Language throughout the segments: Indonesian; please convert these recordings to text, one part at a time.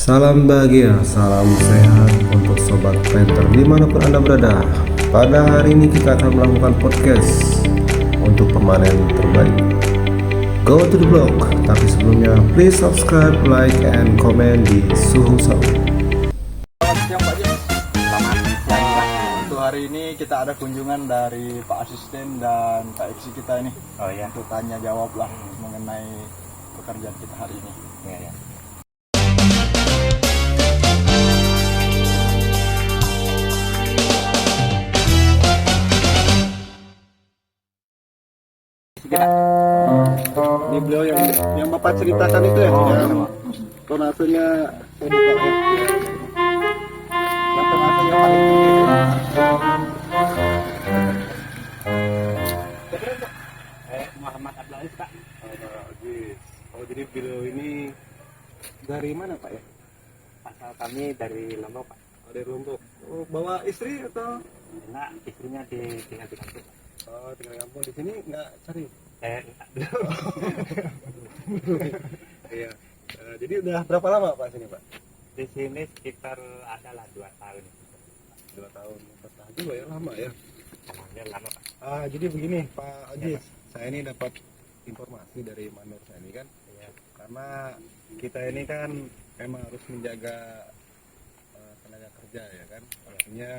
Salam bahagia, salam sehat untuk sobat painter dimanapun Anda berada. Pada hari ini kita akan melakukan podcast untuk permanen terbaik. Go to the blog, tapi sebelumnya please subscribe, like, and comment di Suhu Saud. Selamat siang Pak Jis. Selamat siang. Untuk hari ini kita ada kunjungan dari Pak Asisten dan Pak Eksi kita ini. Oh ya. Untuk tanya jawab lah mengenai pekerjaan kita hari ini. Ya, ya. Ini beliau yang Bapak ceritakan itu ya. Yang tonasenya saya buka ya. Yang tonasenya paling tinggi. Muhammad Abdul Aziz, Pak. Oh, jadi beliau ini dari mana Pak ya? Asal kami dari Lombok, Pak. Oh, dari Lombok. Oh, bawa istri atau? Nah, istrinya tinggal di kampung. Oh, tinggal di kampung. Di sini nggak cari? Enggak. Iya. Jadi udah berapa lama Pak sini Pak? Di sini sekitar adalah 2 tahun. 2 tahun. Betah juga ya, lama ya. Alhamdulillah lama, Pak. Jadi begini Pak Ajis, Ya, Pak. saya ini dapat informasi dari Manur saya ini kan, Iya. karena kita ini kan memang harus menjaga tenaga kerja ya kan. Artinya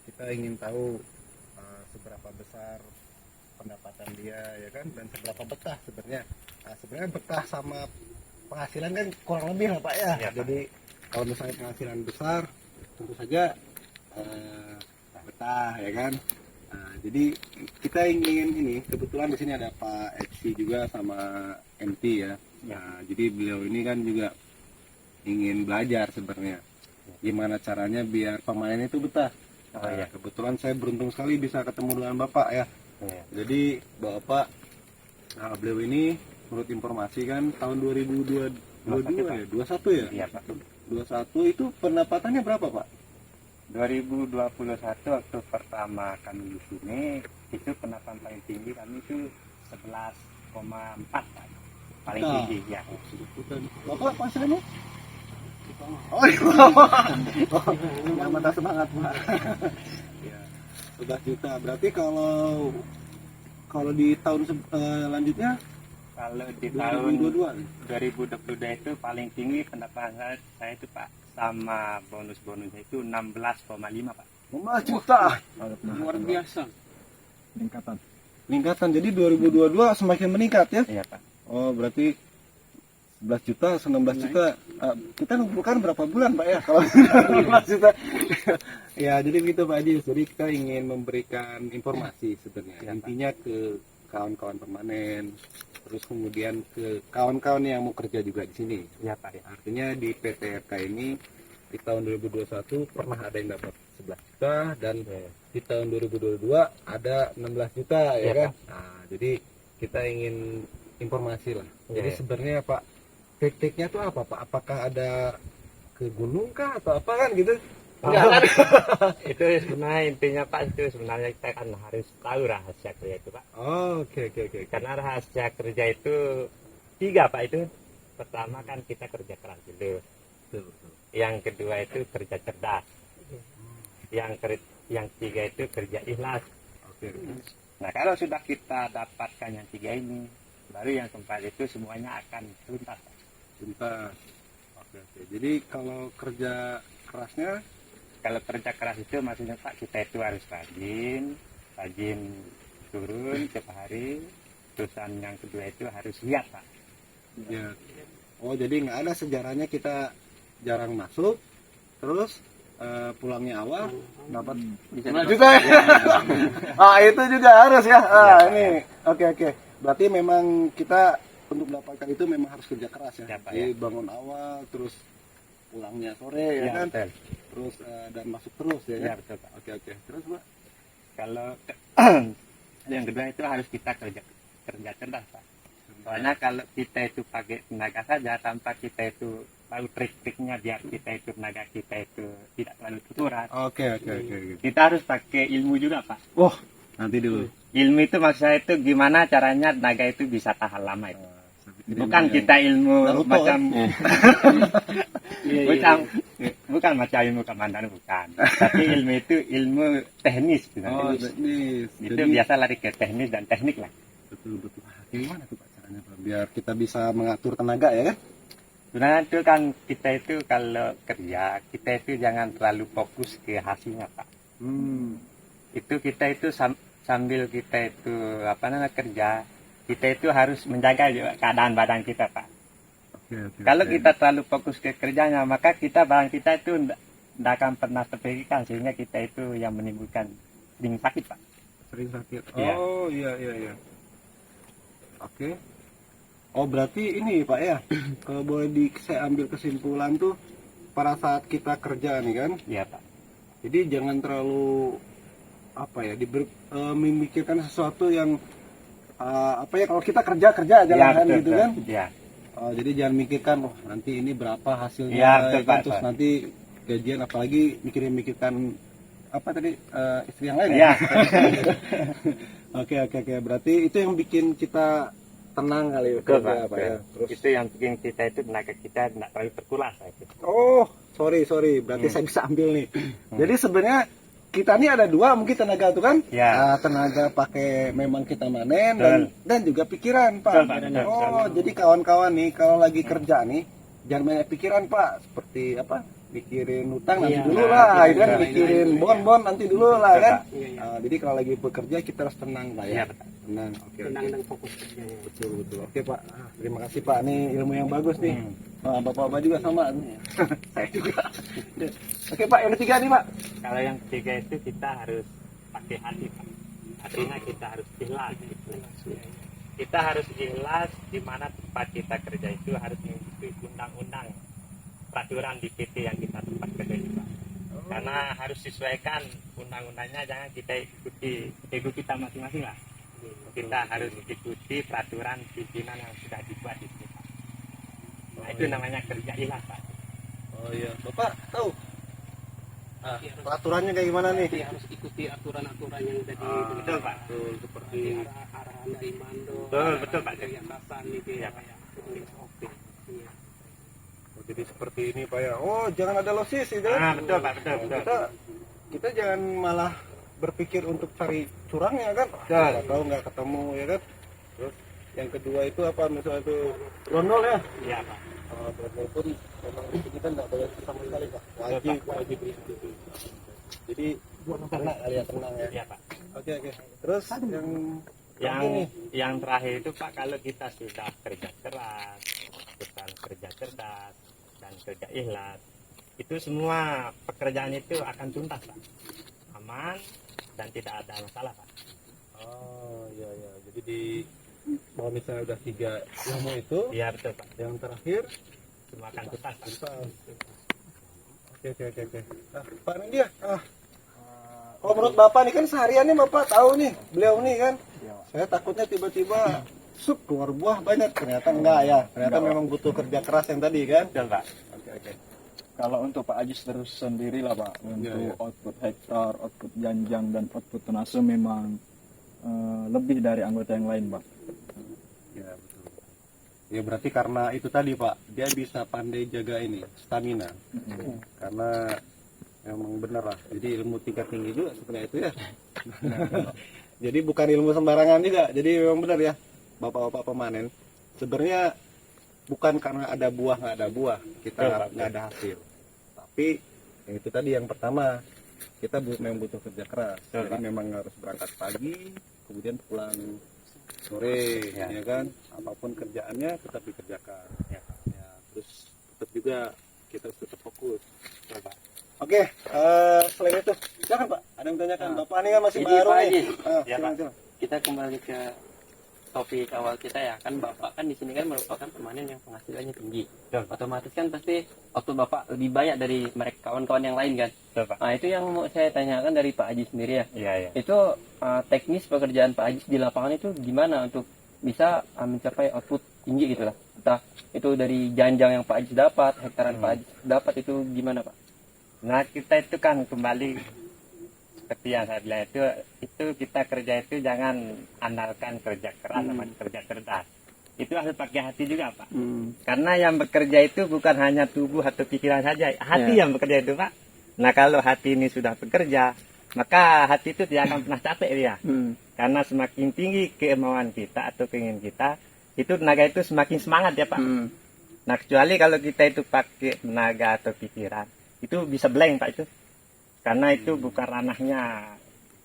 kita ingin tahu seberapa besar pendapatan dia ya kan, dan seberapa betah sebenarnya. Sebenarnya betah sama penghasilan kan kurang lebih lah Pak ya. Iya, Pak. Jadi kalau misalnya penghasilan besar, tentu saja betah ya kan. Jadi kita ingin ini, kebetulan di sini ada Pak Eksi juga sama MT ya. Jadi beliau ini kan juga ingin belajar sebenarnya gimana caranya biar pemain itu betah. Oh, iya. Kebetulan saya beruntung sekali bisa ketemu dengan Bapak ya. Iya. Jadi Bapak, beliau ini menurut informasi kan tahun 2022 ya, 21 ya? Iya, Pak. 21 itu pendapatannya berapa Pak? 2021 waktu pertama kami di sini itu pendapatan paling tinggi kami itu 11,4, Pak. Paling Nah. tinggi ya. Bapak penghasilannya? Oh, di bawah. Yang mata semangat Pak. Ya, 11 juta. Berarti kalau di tahun selanjutnya Kalau di tahun 2022 2022 itu paling tinggi pendapatan saya itu, Pak, sama bonus-bonusnya itu 16,5, Pak. 5 juta. Luar biasa. Peningkatan. Jadi 2022 semakin meningkat ya. Iya, Pak. Oh, berarti 11 juta, 19 juta. Kita ngumpulkan berapa bulan Pak ya kalau 11 juta? Ya, jadi begitu Pak Haji. Jadi kita ingin memberikan informasi sebenarnya. Ya, intinya ke kawan-kawan permanen, terus kemudian ke kawan-kawan yang mau kerja juga di sini. Iya, Pak. Artinya di PT RK ini di tahun 2021 pernah ada yang dapat 11 juta dan di tahun 2022 ada 16 juta ya Iya, kan. Pak. Nah, jadi kita ingin informasi lah. Jadi Iya. sebenarnya Pak, tekniknya tuh apa Pak? Apakah ada ke gunung kah atau apa kan gitu? Enggak kan? Itu sebenarnya intinya, Pak, itu sebenarnya kita kan harus tahu rahasia kerja itu, Pak. Oh, oke. Karena rahasia kerja itu 3, Pak. Itu pertama kan kita kerja keras dulu. Betul. Yang kedua itu kerja cerdas. Yang 3 itu kerja ikhlas. Oke. Nah, kalau sudah kita dapatkan yang 3 ini, baru yang keempat itu semuanya akan tuntas, Pak. Bentar. Oke. Jadi kalau kerja kerasnya Kalau kerja keras itu maksudnya, Pak, kita itu harus rajin turun tiap hari. Terusan yang kedua itu harus lihat, Pak. ya. Oh, jadi nggak ada sejarahnya kita jarang masuk, terus pulangnya awal dapat Bisa 5 juta ya. Itu juga harus ya. Ini oke. Berarti memang kita untuk mendapatkan itu memang harus kerja keras ya. Ya, Pak, Jadi ya. bangun awal, terus pulangnya sore ya, Ya, kan. betul. Terus dan masuk terus ya. Ya, kan? betul, Pak. Oke. Terus Pak? Kalau yang kedua itu harus kita kerja cerdas, Pak. Soalnya kalau kita itu pakai tenaga saja tanpa kita itu tahu trik-triknya biar kita itu tenaga kita itu tidak terlalu terkuras. Oke. Kita harus pakai ilmu juga, Pak. Wah, nanti dulu. Ilmu itu maksud saya itu gimana caranya tenaga itu bisa tahan lama itu. Bukan kita ilmu Naruto, macam Iya, iya, bukan bukan macam ilmu komandan bukan. Tapi ilmu itu ilmu teknis gitu. Oh, teknis. Itu Jadi biasa lari ke teknis dan teknik lah. betul. Gimana tuh Pak caranya Pak? Biar kita bisa mengatur tenaga ya kan? Sebenarnya itu kan kita itu kalau kerja kita itu jangan terlalu fokus ke hasilnya Pak. Itu kita itu sambil kita itu kerja, kita itu harus menjaga juga keadaan badan kita Pak. Kalau kita terlalu fokus ke kerjanya, maka badan kita itu tidak akan pernah terpikirkan sehingga kita itu yang menimbulkan sering sakit Pak. Sering sakit. Iya. Oh, iya. Oke. Oh, berarti ini Pak ya. Kalau boleh saya ambil kesimpulan tuh pada saat kita kerja nih kan. Iya Pak. Jadi jangan terlalu memikirkan sesuatu yang kalau kita kerja aja Iya, lah kan betul, gitu betul. kan. Iya. Jadi jangan mikirkan nanti ini berapa hasilnya Iya, betul, ya kan? Pak, Terus Pak. nanti gajian apalagi mikirkan istri yang lain Iya. ya. Oke. Berarti itu yang bikin kita tenang kali ya. Betul, kerja, Pak. Pak, ya. Terus Itu yang bikin kita itu tenaga kita tidak terlalu terkuras itu. oh, sorry. Berarti saya bisa ambil nih. Jadi sebenarnya kita ini ada dua mungkin tenaga tuh kan? Ya. Tenaga pakai memang kita manen Betul. dan juga pikiran, Pak. Betul, Pak. Betul, Oh, jadi kawan-kawan nih kalau lagi kerja nih jangan banyak pikiran, Pak. Seperti mikirin utang nanti Iya. dulu Nah, lah, iya, kan iya, mikirin iya. bon nanti dulu lah Betul, kan. Pak. Iya. Jadi kalau lagi bekerja kita harus tenang, Pak Iya, ya. Pak. Tenang. Oke. Tenang dan fokus kerjanya. Betul. Oke, Pak. Terima kasih, Pak. Nih ilmu yang bagus nih. Bapak-bapak juga sama. Saya juga. Oke, Pak. Yang ketiga nih, Pak. Kalau yang ketiga itu kita harus pakai hati Pak. Artinya kita harus ikhlas. Kita harus ikhlas di mana tempat kita kerja itu harus mengikuti undang-undang peraturan di PT yang kita tempat kerja itu Pak. Karena harus sesuaikan undang-undangnya, jangan kita ikuti ego kita masing-masing lah. Kita harus ikuti peraturan pimpinan yang sudah dibuat di sini Pak. Nah, itu namanya kerja ikhlas Pak. Oh iya, Bapak tahu peraturannya kayak gimana nih? Jadi harus ikuti aturan-aturan yang udah Betul Pak. Betul, seperti arahan dari Mando. Betul, Pak. Dari atasan gitu Iya, ya. Pak. Oke. Iya. jadi seperti ini Pak ya. Oh, jangan ada losis itu. Betul Pak, betul. Kita jangan malah berpikir untuk cari curangnya kan. Betul. Tahu nggak ketemu ya kan. Terus yang kedua itu apa misalnya itu rondol ya. Iya Pak. Rondol pun memang kita nggak boleh sama sekali Pak. Wajib. Jadi tenang kali ya, tenang ya. Iya Pak. Oke. Terus yang Yang terakhir itu Pak, kalau kita sudah kerja keras, kita kerja cerdas dan kerja ikhlas, itu semua pekerjaan itu akan tuntas Pak, aman dan tidak ada masalah Pak. oh iya. Jadi kalau misalnya udah 3 ilmu itu, Iya betul Pak, yang terakhir semua akan tuntas Pak. Oke. Pak Nindya, kalau menurut Bapak nih kan seharian nih Bapak tahu nih, beliau nih kan, saya takutnya tiba-tiba keluar buah banyak, ternyata enggak ya, ternyata memang butuh kerja keras yang tadi kan. Betul Pak. Oke. Kalau untuk Pak Ajis terus sendiri lah Pak, untuk Iya. output hektar, output janjang dan output tonase memang lebih dari anggota yang lain Pak. Ya betul. Ya berarti karena itu tadi Pak, dia bisa pandai jaga ini stamina, karena memang benar lah. Jadi ilmu tingkat tinggi juga seperti itu ya. Jadi bukan ilmu sembarangan juga. Jadi memang benar ya, bapak-bapak pemanen. Sebenarnya bukan karena ada buah nggak ada buah kita nggak ada hasil. Tapi yang itu tadi yang pertama kita memang butuh kerja keras. Betul, Jadi Pak. memang harus berangkat pagi, kemudian pulang sore, Ya. ya kan. Apapun kerjaannya tetap dikerjakan. Ya. Ya, terus tetap juga kita harus tetap fokus. Betul, Pak. Oke, selain itu, jangan Pak, ada yang tanyakan. Bapak ini kan masih Ini baru Pak nih. Haji. Ya, Pak. Silakan. Kita kembali ke topik awal kita ya, kan Bapak kan di sini kan merupakan pemanen yang penghasilannya tinggi. Betul. Otomatis kan pasti waktu Bapak lebih banyak dari mereka kawan-kawan yang lain kan. Betul Pak. Nah, itu yang mau saya tanyakan dari Pak Haji sendiri ya. Iya. Itu teknis pekerjaan Pak Haji di lapangan itu gimana untuk bisa mencapai output tinggi gitu lah. Entah itu dari janjang yang Pak Haji dapat, hektaran Pak Haji dapat, itu gimana Pak? Nah, kita itu kan kembali seperti yang saya bilang itu kita kerja itu jangan andalkan kerja keras sama kerja cerdas. itu harus pakai hati juga Pak. Hmm. Karena yang bekerja itu bukan hanya tubuh atau pikiran saja, hati yang bekerja itu Pak. Nah kalau hati ini sudah bekerja, maka hati itu tidak akan pernah capek dia. Karena semakin tinggi kemauan kita atau keinginan kita, itu tenaga itu semakin semangat ya Pak. Nah kecuali kalau kita itu pakai tenaga atau pikiran, itu bisa blank Pak itu. Karena itu bukan ranahnya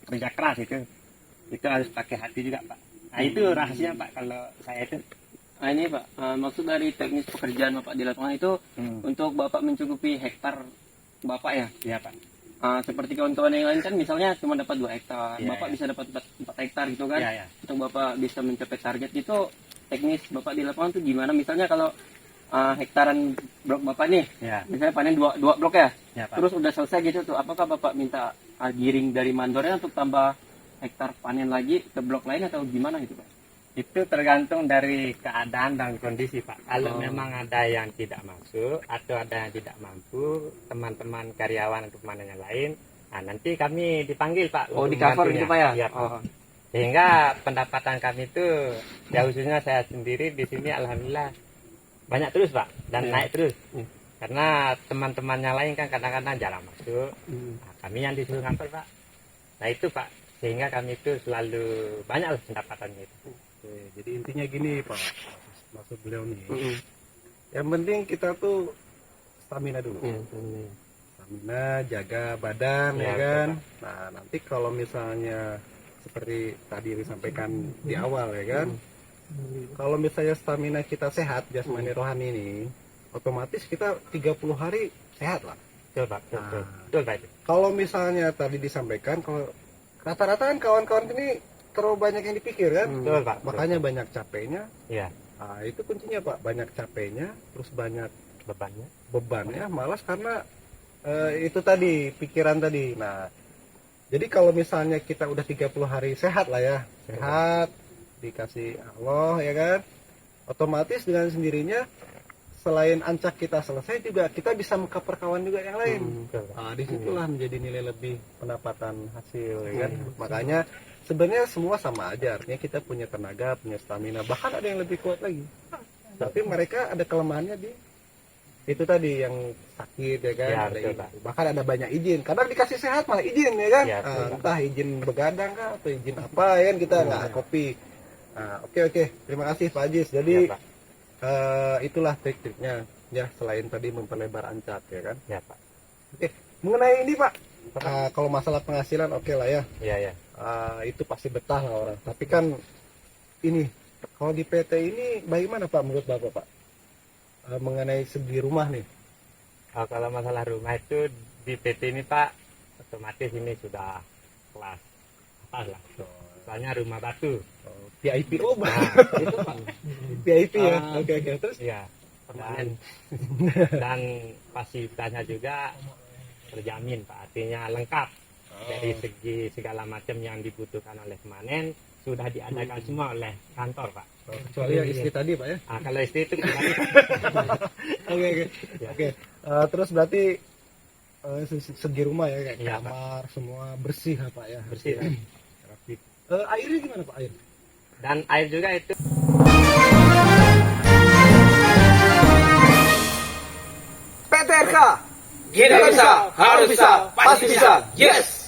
kerja keras itu harus pakai hati juga Pak. Nah itu rahasia Pak kalau saya itu. Nah ini Pak, maksud dari teknis pekerjaan Bapak di lapangan itu untuk Bapak mencukupi hektar Bapak ya? Iya Pak. Seperti kawan-kawan yang lain kan misalnya cuma dapat 2 hektar, Iya, Bapak iya. bisa dapat 4 hektar gitu kan? Iya, iya. Untuk Bapak bisa mencapai target itu teknis Bapak di lapangan tuh gimana? Misalnya kalau hektaran blok Bapak nih, Iya. misalnya panen 2 blok ya, Iya Pak. terus udah selesai gitu tuh, apakah Bapak minta giring dari mandornya untuk tambah hektar panen lagi ke blok lain atau gimana gitu Pak? Itu tergantung dari keadaan dan kondisi Pak. Kalau memang ada yang tidak masuk atau ada yang tidak mampu, teman-teman karyawan atau teman yang lain, nah nanti kami dipanggil Pak. Oh untuk di cover membantunya. gitu Pak ya? Iya, Pak. Oh. Sehingga pendapatan kami itu, ya khususnya saya sendiri di sini alhamdulillah banyak terus Pak dan naik terus. Karena teman-teman yang lain kan kadang-kadang jarang masuk, nah, kami yang disuruh ngantor Pak. Nah itu Pak, sehingga kami itu selalu banyak pendapatannya itu. Oke, jadi intinya gini Pak, maksud beliau nih. Yang penting kita tuh stamina dulu. Stamina, jaga badan ya kan. Nah nanti kalau misalnya seperti tadi disampaikan di awal ya kan. Kalau misalnya stamina kita sehat, jasmani rohani ini, otomatis kita 30 hari sehat lah. Betul Pak, betul, Nah. betul Pak. Kalau misalnya tadi disampaikan, kalau rata-rata kan kawan-kawan ini terlalu banyak yang dipikir kan. Betul Pak. betul. Makanya banyak capeknya. Iya, Nah, itu kuncinya Pak, banyak capeknya, terus banyak bebannya. bebannya, malas karena itu tadi pikiran tadi. Nah, jadi kalau misalnya kita udah 30 hari sehat lah ya, sehat dikasih Allah ya kan, otomatis dengan sendirinya selain ancak kita selesai juga kita bisa mengcover kawan juga yang lain. Betul Pak. Nah, disitulah menjadi nilai lebih pendapatan hasil ya kan. Makanya sebenarnya semua sama aja, artinya kita punya tenaga, punya stamina, bahkan ada yang lebih kuat lagi. Tapi mereka ada kelemahannya di itu tadi yang sakit ya kan. Ya, Ada betul, ini. Pak. Bahkan ada banyak izin. Kadang dikasih sehat malah izin ya kan. Ya, betul, Pak. Entah izin begadang kah atau izin apa ya kan, kita nggak kopi. Nah, oke. Terima kasih Pak Ajis. Jadi Ya, Pak. itulah trik-triknya ya, selain tadi memperlebar ancak ya kan. Ya Pak. Oke, mengenai ini Pak, kalau masalah penghasilan oke lah ya. Iya, ya. Itu pasti betah lah orang. Tapi kan ini kalau di PT ini bagaimana Pak menurut Bapak Pak? Mengenai segi rumah nih. Kalau masalah rumah itu di PT ini Pak, otomatis ini sudah kelas atas lah. Soalnya rumah batu. VIP oh Nah, itu Pak. VIP ya. Oke. Terus iya. Dan fasilitasnya juga terjamin Pak, artinya lengkap. Dari segi segala macam yang dibutuhkan oleh pemanen sudah diadakan semua oleh kantor Pak. kecuali yang istri tadi Pak ya. Kalau istri itu kembali. Oke. Ya. Oke. Terus berarti segi rumah ya kayak Iya, kamar semua bersih lah Pak ya. Bersih, Pak. Rapi. Airnya gimana Pak air? Dan air juga itu PTRK. Kita bisa, harus bisa, pasti bisa. Yes!